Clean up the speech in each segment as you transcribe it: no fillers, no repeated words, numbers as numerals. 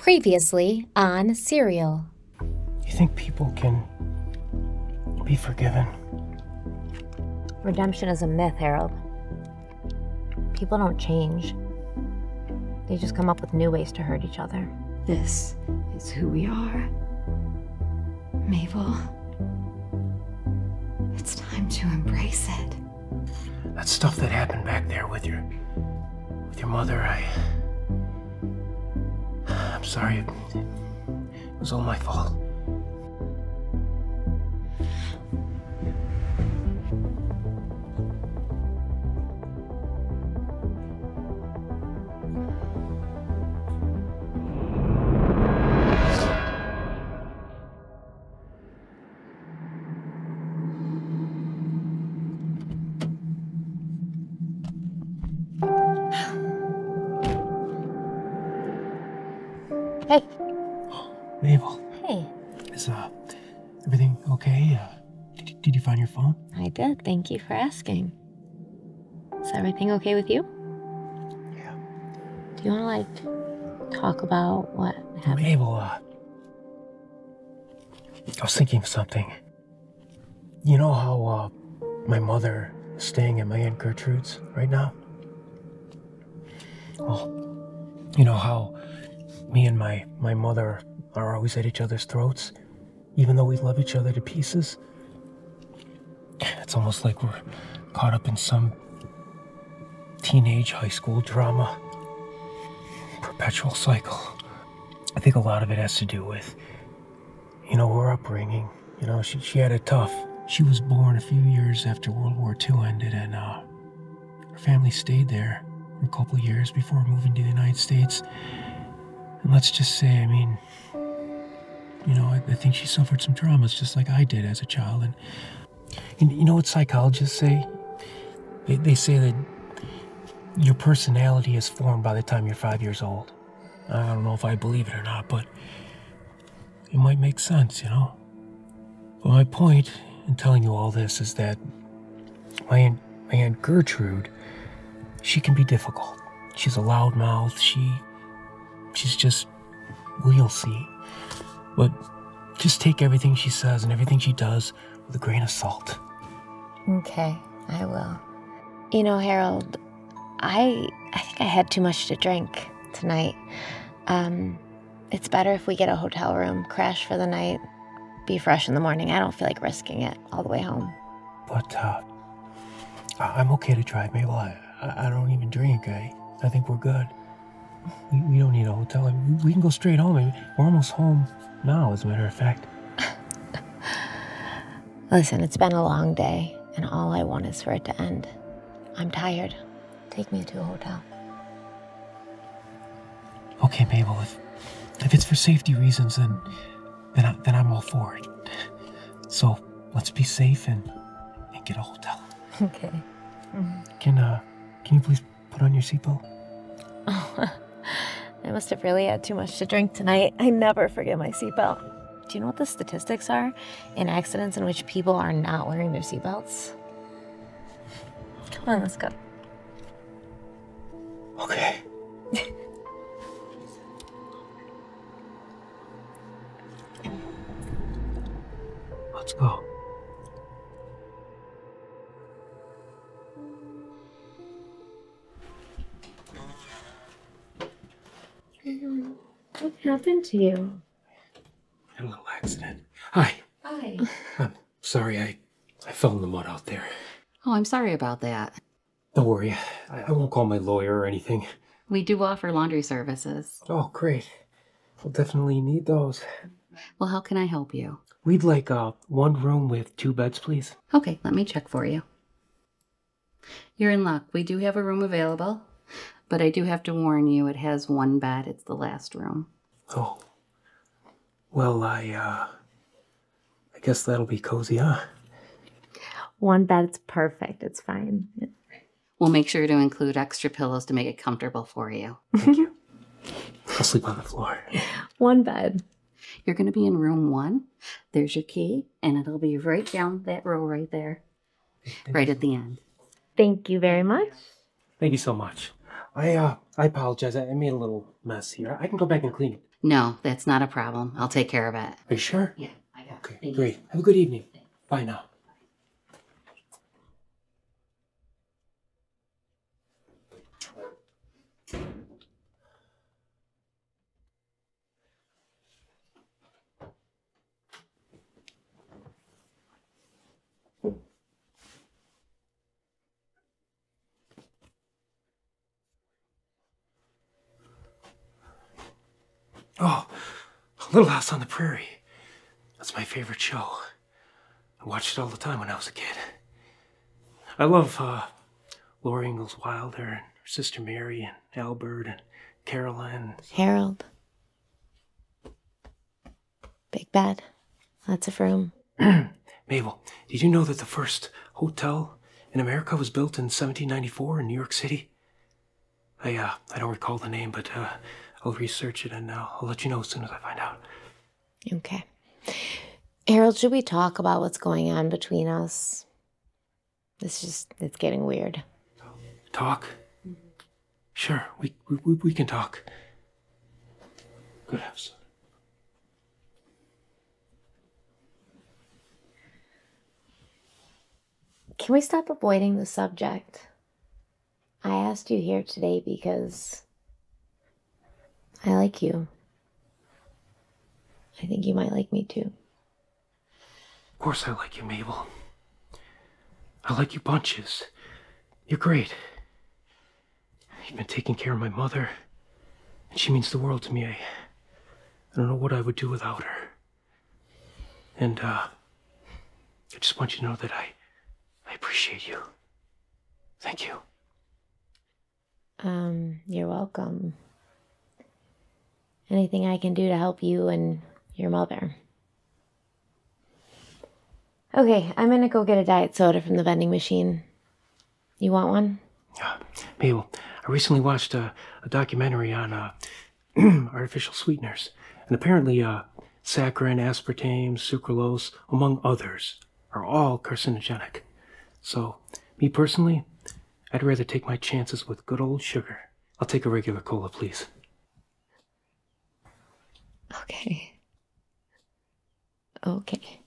Previously on Serial. You think people can be forgiven? Redemption is a myth, Harold. People don't change. They just come up with new ways to hurt each other. This is who we are. Mabel. It's time to embrace it. That stuff that happened back there with your mother, I'm sorry. It was all my fault. Hey. Mabel. Hey. Is everything okay? Did you find your phone? I did. Thank you for asking. Is everything okay with you? Yeah. Do you want to, talk about what happened? Mabel, I was thinking of something. You know how, my mother is staying at my Aunt Gertrude's right now? Well, you know how me and my mother are always at each other's throats, even though we love each other to pieces? It's almost like we're caught up in some teenage high school drama. Perpetual cycle. I think a lot of it has to do with, her upbringing. She had it tough. She was born a few years after World War II ended, and her family stayed there for a couple of years before moving to the United States. And let's just say, I think she suffered some traumas just like I did as a child. And you know what psychologists say? They say that your personality is formed by the time you're 5 years old. I don't know if I believe it or not, but it might make sense, But my point in telling you all this is that my Aunt Gertrude, she can be difficult. She's a loudmouth. She's just, well, you'll see. But just take everything she says and everything she does with a grain of salt. Okay, I will. Harold, I think I had too much to drink tonight. It's better if we get a hotel room, crash for the night, be fresh in the morning. I don't feel like risking it all the way home. But, I'm okay to drive, Mabel. I don't even drink. I think we're good. We don't need a hotel. We can go straight home. We're almost home now, as a matter of fact. Listen, it's been a long day, and all I want is for it to end. I'm tired. Take me to a hotel. Okay, Mabel. If it's for safety reasons, then I'm all for it. So let's be safe and get a hotel. Okay. Can you please put on your seatbelt? Oh, I must have really had too much to drink tonight. I never forget my seatbelt. Do you know what the statistics are in accidents in which people are not wearing their seatbelts? Come on, let's go. Okay. Let's go. What happened to you? I had a little accident. Hi. Hi. I'm sorry, I fell in the mud out there. Oh, I'm sorry about that. Don't worry, I won't call my lawyer or anything. We do offer laundry services. Oh, great. We'll definitely need those. Well, how can I help you? We'd like one room with 2 beds, please. Okay, let me check for you. You're in luck. We do have a room available, but I do have to warn you, it has 1 bed. It's the last room. Oh. Well, I guess that'll be cozy, huh? 1 bed's perfect. It's fine. We'll make sure to include extra pillows to make it comfortable for you. Thank you. I'll sleep on the floor. 1 bed. You're going to be in room 1. There's your key, and it'll be right down that row right there, right at the end. Thank you very much. Thank you so much. I apologize. I made a little mess here. I can go back and clean it. No, that's not a problem. I'll take care of it. Are you sure? Yeah, I got it. Okay, Thank great. you. Have a good evening. Bye now. Oh, Little House on the Prairie. That's my favorite show. I watched it all the time when I was a kid. I love Laura Ingalls Wilder and her sister Mary and Albert and Caroline. Harold. Big bed. Lots of room. Mabel, did you know that the first hotel in America was built in 1794 in New York City? I don't recall the name, but I'll research it and I'll let you know as soon as I find out. Okay. Harold, should we talk about what's going on between us? It's getting weird. Talk? Sure, we can talk. Good episode. Can we stop avoiding the subject? I asked you here today because I like you. I think you might like me too. Of course I like you, Mabel. I like you bunches. You're great. You've been taking care of my mother, and she means the world to me. I don't know what I would do without her. And I just want you to know that I appreciate you. Thank you. You're welcome. Anything I can do to help you and your mother. Okay, I'm gonna go get a diet soda from the vending machine. You want one? Mabel, I recently watched a documentary on artificial sweeteners. And apparently saccharin, aspartame, sucralose, among others, are all carcinogenic. So, me personally, I'd rather take my chances with good old sugar. I'll take a regular cola, please. Okay. Okay.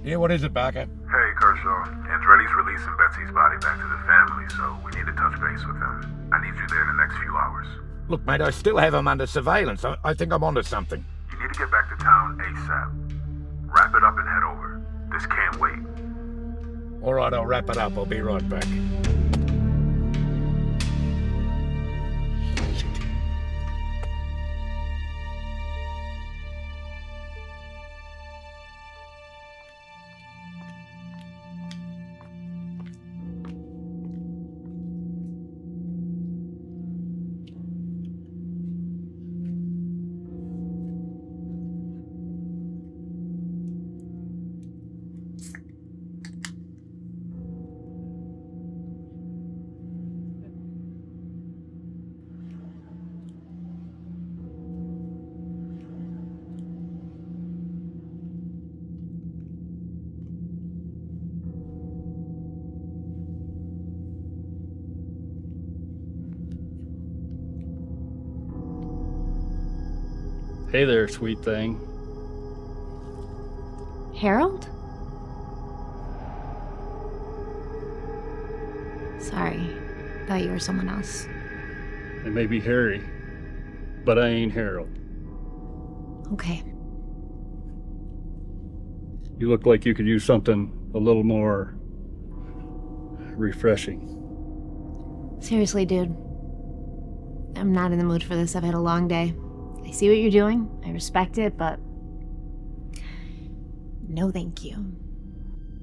Yeah, what is it, Barker? Hey, Kershaw. Andretti's releasing Betsy's body back to the family, so we need to touch base with him. I need you there in the next few hours. Look, mate, I still have him under surveillance. I think I'm onto something. You need to get back to town ASAP. Wrap it up and head over. This can't wait. All right, I'll wrap it up. I'll be right back. Hey there, sweet thing. Harold? Sorry. Thought you were someone else. It may be Harry, but I ain't Harold. Okay. You look like you could use something a little more refreshing. Seriously, dude. I'm not in the mood for this. I've had a long day. I see what you're doing. I respect it, but no thank you.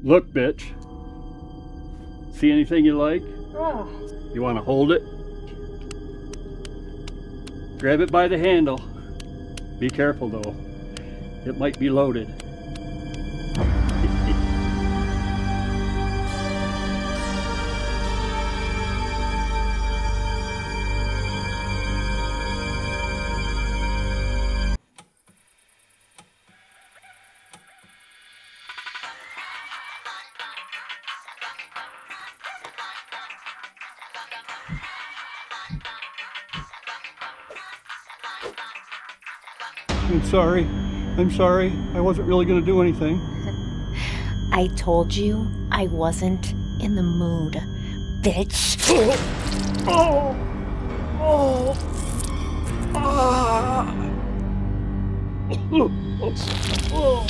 Look, bitch. See anything you like? Oh. You want to hold it? Grab it by the handle. Be careful, though. It might be loaded. I'm sorry. I wasn't really going to do anything. I told you I wasn't in the mood, bitch. Oh! Oh! Ah! Oh!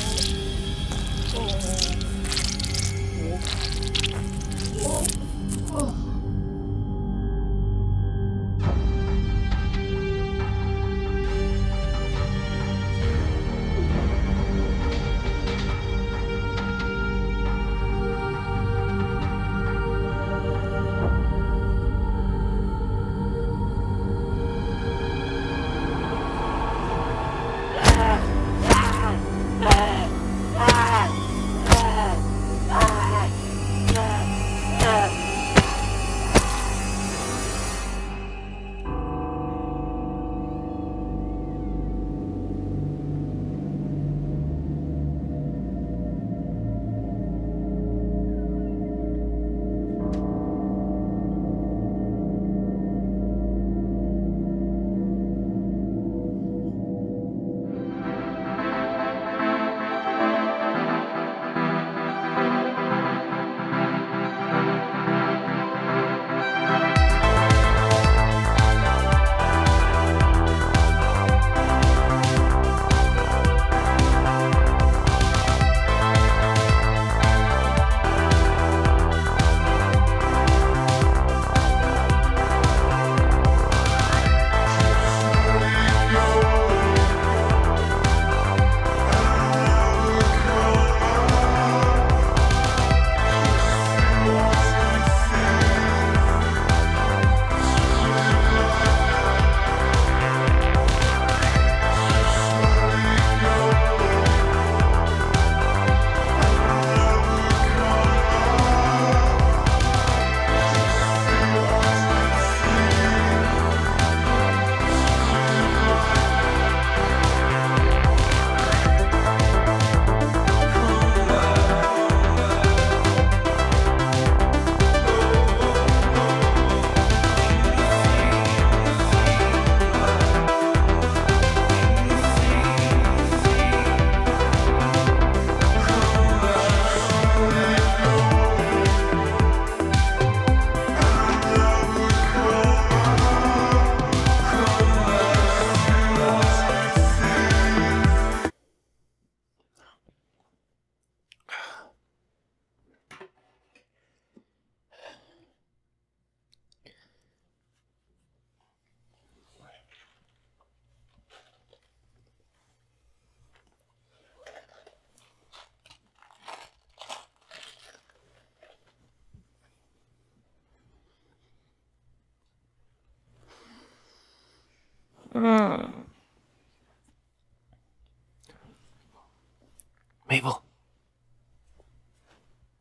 Mabel.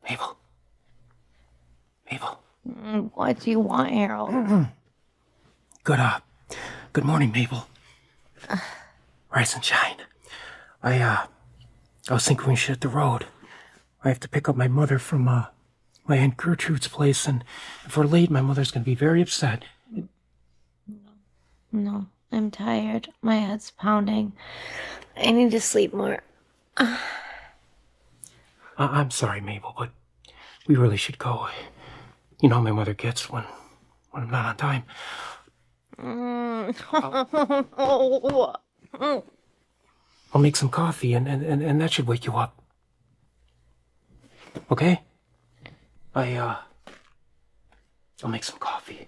Mabel. Mabel. What do you want, Harold? Good morning, Mabel. Rise and shine. I was thinking we should hit the road. I have to pick up my mother from, my Aunt Gertrude's place, and if we're late, my mother's gonna be very upset. No, I'm tired. My head's pounding. I need to sleep more. I'm sorry, Mabel, but we really should go. You know how my mother gets when I'm not on time. I'll make some coffee, and that should wake you up. Okay? I'll make some coffee.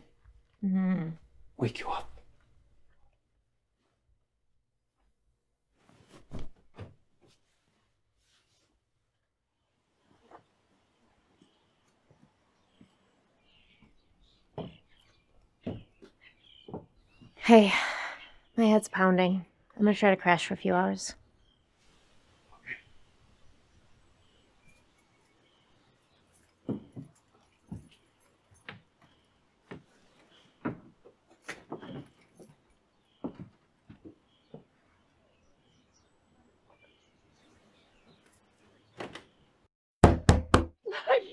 Wake you up. Hey, my head's pounding. I'm gonna try to crash for a few hours.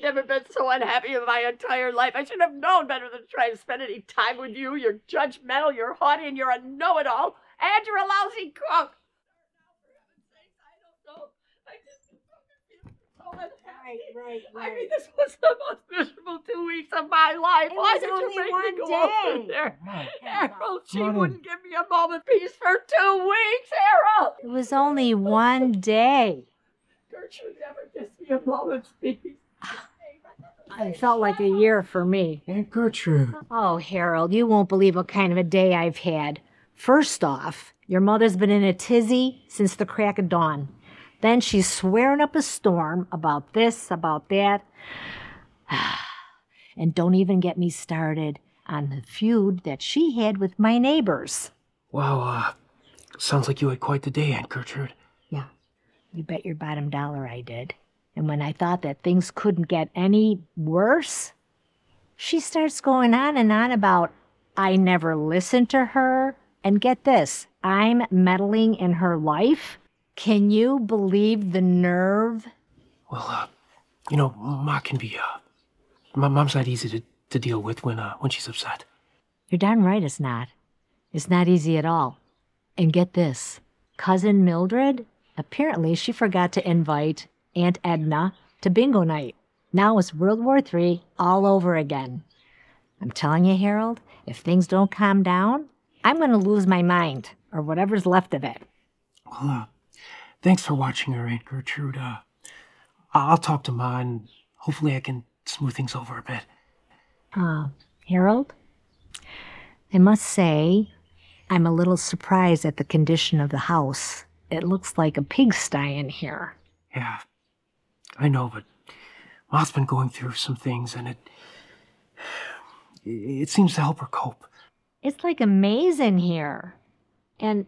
I've never been so unhappy in my entire life. I should have known better than to try and spend any time with you. You're judgmental, you're haughty, and you're a know-it-all, and you're a lousy cook. I don't know. I just feel so unhappy. Right. I mean, this was the most miserable 2 weeks of my life. It Why was did you only make one me go day. over there? Mom, Harold, she Come on in. wouldn't give me a moment's peace for 2 weeks, Harold. It was only one day. Gertrude never gives me a moment's peace. It felt like a year for me. Aunt Gertrude. Oh, Harold, you won't believe what kind of a day I've had. First off, your mother's been in a tizzy since the crack of dawn. Then she's swearing up a storm about this, about that. And don't even get me started on the feud that she had with my neighbors. Wow, sounds like you had quite the day, Aunt Gertrude. Yeah, you bet your bottom dollar I did. And when I thought that things couldn't get any worse, she starts going on and on about I never listened to her. And get this, I'm meddling in her life. Can you believe the nerve? Well, Ma can be, Mom's not easy to deal with when she's upset. You're darn right it's not. It's not easy at all. And get this, Cousin Mildred, apparently she forgot to invite Aunt Edna to bingo night. Now it's World War III all over again. I'm telling you, Harold, if things don't calm down, I'm going to lose my mind, or whatever's left of it. Well, thanks for watching her, Aunt Gertrude. I'll talk to Ma, and hopefully I can smooth things over a bit. Harold, I must say, I'm a little surprised at the condition of the house. It looks like a pigsty in here. Yeah, I know, but Ma's been going through some things, and it seems to help her cope. It's like a maze in here. And,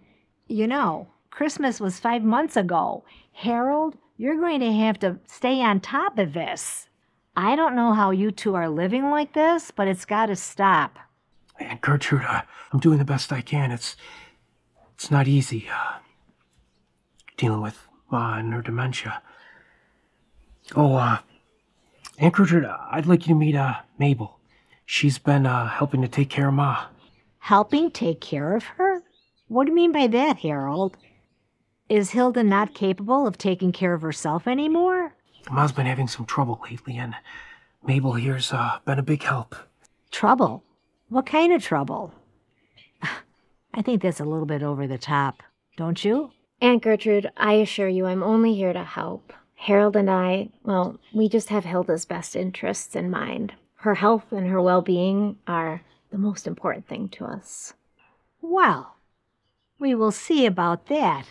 Christmas was 5 months ago. Harold, you're going to have to stay on top of this. I don't know how you two are living like this, but it's got to stop. Aunt Gertrude, I'm doing the best I can. It's not easy, dealing with Ma and her dementia. Oh, Aunt Gertrude, I'd like you to meet, Mabel. She's been, helping to take care of Ma. Helping take care of her? What do you mean by that, Harold? Is Hilda not capable of taking care of herself anymore? Ma's been having some trouble lately, and Mabel here's, been a big help. Trouble? What kind of trouble? I think that's a little bit over the top, don't you? Aunt Gertrude, I assure you I'm only here to help. Harold and I, well, we just have Hilda's best interests in mind. Her health and her well-being are the most important thing to us. Well, we will see about that.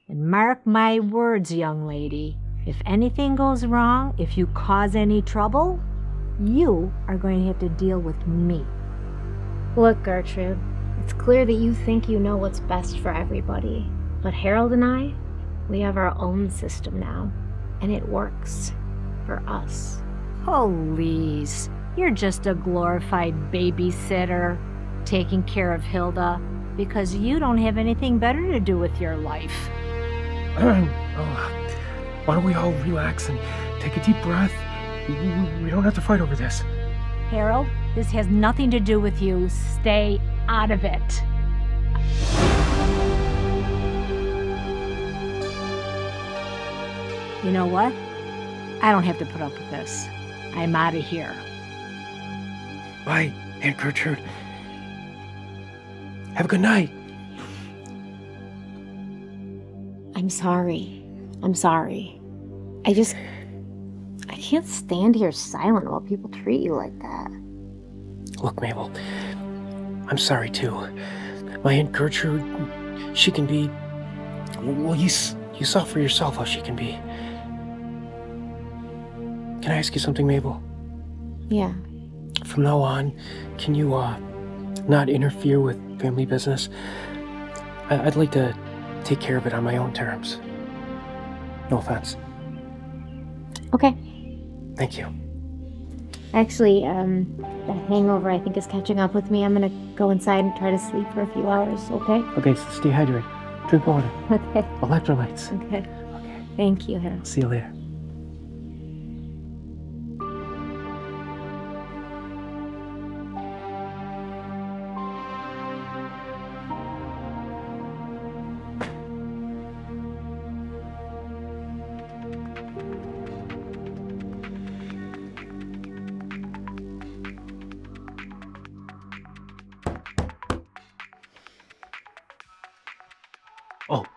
And mark my words, young lady, if anything goes wrong, if you cause any trouble, you are going to have to deal with me. Look, Gertrude, it's clear that you think you know what's best for everybody. But Harold and I, we have our own system now, and it works for us. Oh, Lise, you're just a glorified babysitter taking care of Hilda because you don't have anything better to do with your life. Why don't we all relax and take a deep breath? We don't have to fight over this. Harold, this has nothing to do with you. Stay out of it. You know what? I don't have to put up with this. I'm out of here. Bye, Aunt Gertrude. Have a good night. I'm sorry. I can't stand here silent while people treat you like that. Look, Mabel, I'm sorry too. My Aunt Gertrude, she can be... Well, you saw for yourself how she can be. Can I ask you something, Mabel? Yeah. From now on, can you, not interfere with family business? I'd like to take care of it on my own terms. No offense. Okay. Thank you. Actually, the hangover I think is catching up with me. I'm gonna go inside and try to sleep for a few hours, okay? Okay, so stay hydrated. Drink water. Okay. Electrolytes. Okay. Thank you, Harold. See you later.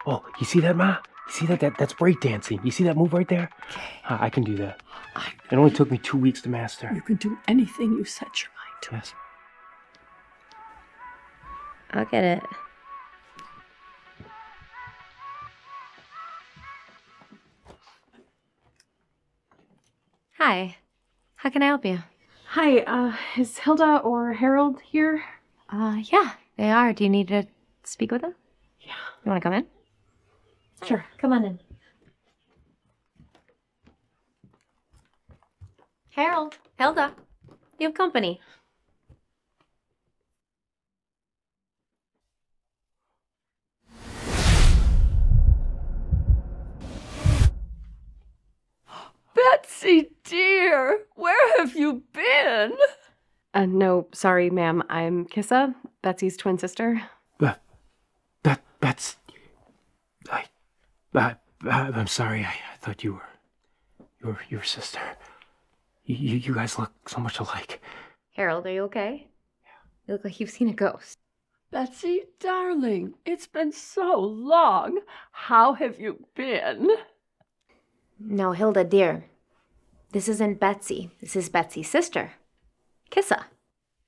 Oh, you see that, Ma? You see that? That's breakdancing. You see that move right there? Okay. I can do that. It only took me 2 weeks to master. You can do anything you set your mind to. Yes. I'll get it. Hi. How can I help you? Hi, is Hilda or Harold here? Yeah, they are. Do you need to speak with them? Yeah. You want to come in? Sure. Come on in. Harold, Hilda, you have company. Betsy, dear, where have you been? No, sorry, ma'am. I'm Kissa, Betsy's twin sister. That's... I'm sorry. I thought you were your sister. You guys look so much alike. Harold, are you okay? You look like you've seen a ghost. Betsy, darling, it's been so long. How have you been? No, Hilda, dear. This isn't Betsy. This is Betsy's sister, Kissa.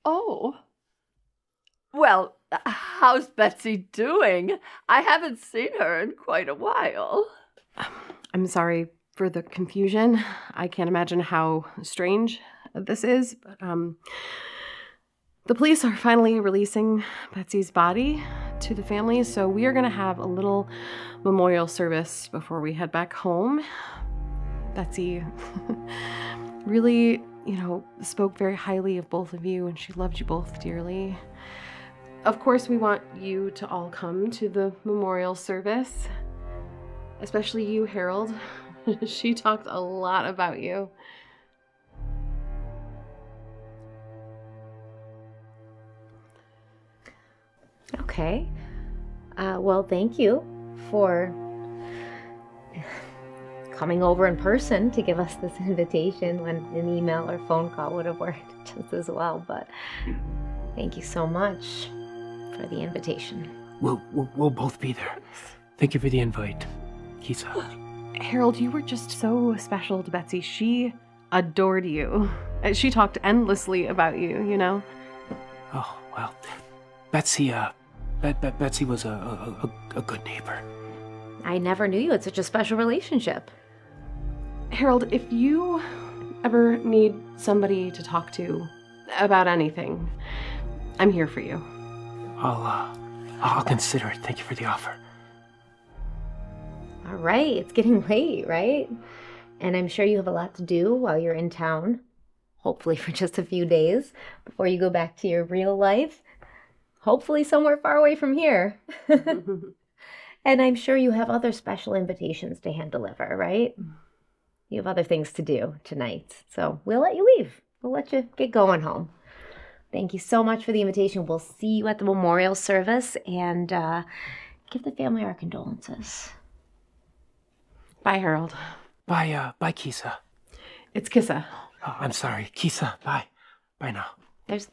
Oh. Well, how's Betsy doing? I haven't seen her in quite a while. I'm sorry for the confusion. I can't imagine how strange this is, but the police are finally releasing Betsy's body to the family, so we are going to have a little memorial service before we head back home. Betsy really, spoke very highly of both of you, and she loved you both dearly. Of course, we want you to all come to the memorial service, especially you, Harold. She talked a lot about you. Okay. Well, thank you for coming over in person to give us this invitation when an email or phone call would have worked just as well. But thank you so much for the invitation. We'll both be there. Thank you for the invite, Kisa. Harold, you were just so special to Betsy. She adored you. She talked endlessly about you, Oh, well, Betsy, Betsy was a good neighbor. I never knew you had such a special relationship. Harold, if you ever need somebody to talk to about anything, I'm here for you. I'll consider it. Thank you for the offer. All right, it's getting late, right? And I'm sure you have a lot to do while you're in town, hopefully for just a few days before you go back to your real life, hopefully somewhere far away from here. And I'm sure you have other special invitations to hand deliver, right? You have other things to do tonight, so we'll let you leave. We'll let you get going home. Thank you so much for the invitation. We'll see you at the memorial service, and give the family our condolences. Bye, Harold. Bye, Kisa. It's Kissa. Oh, I'm sorry, Kisa. Bye. Bye now. There's...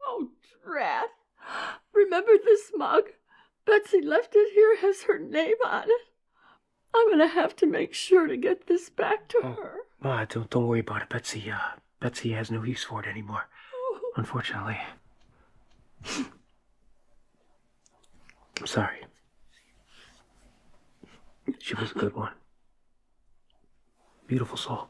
Oh, drat. Remember this mug? Betsy left it here, has her name on it. I'm gonna have to make sure to get this back to her. Ma, don't worry about it, Betsy. Betsy has no use for it anymore, unfortunately. I'm sorry. She was a good one. Beautiful soul.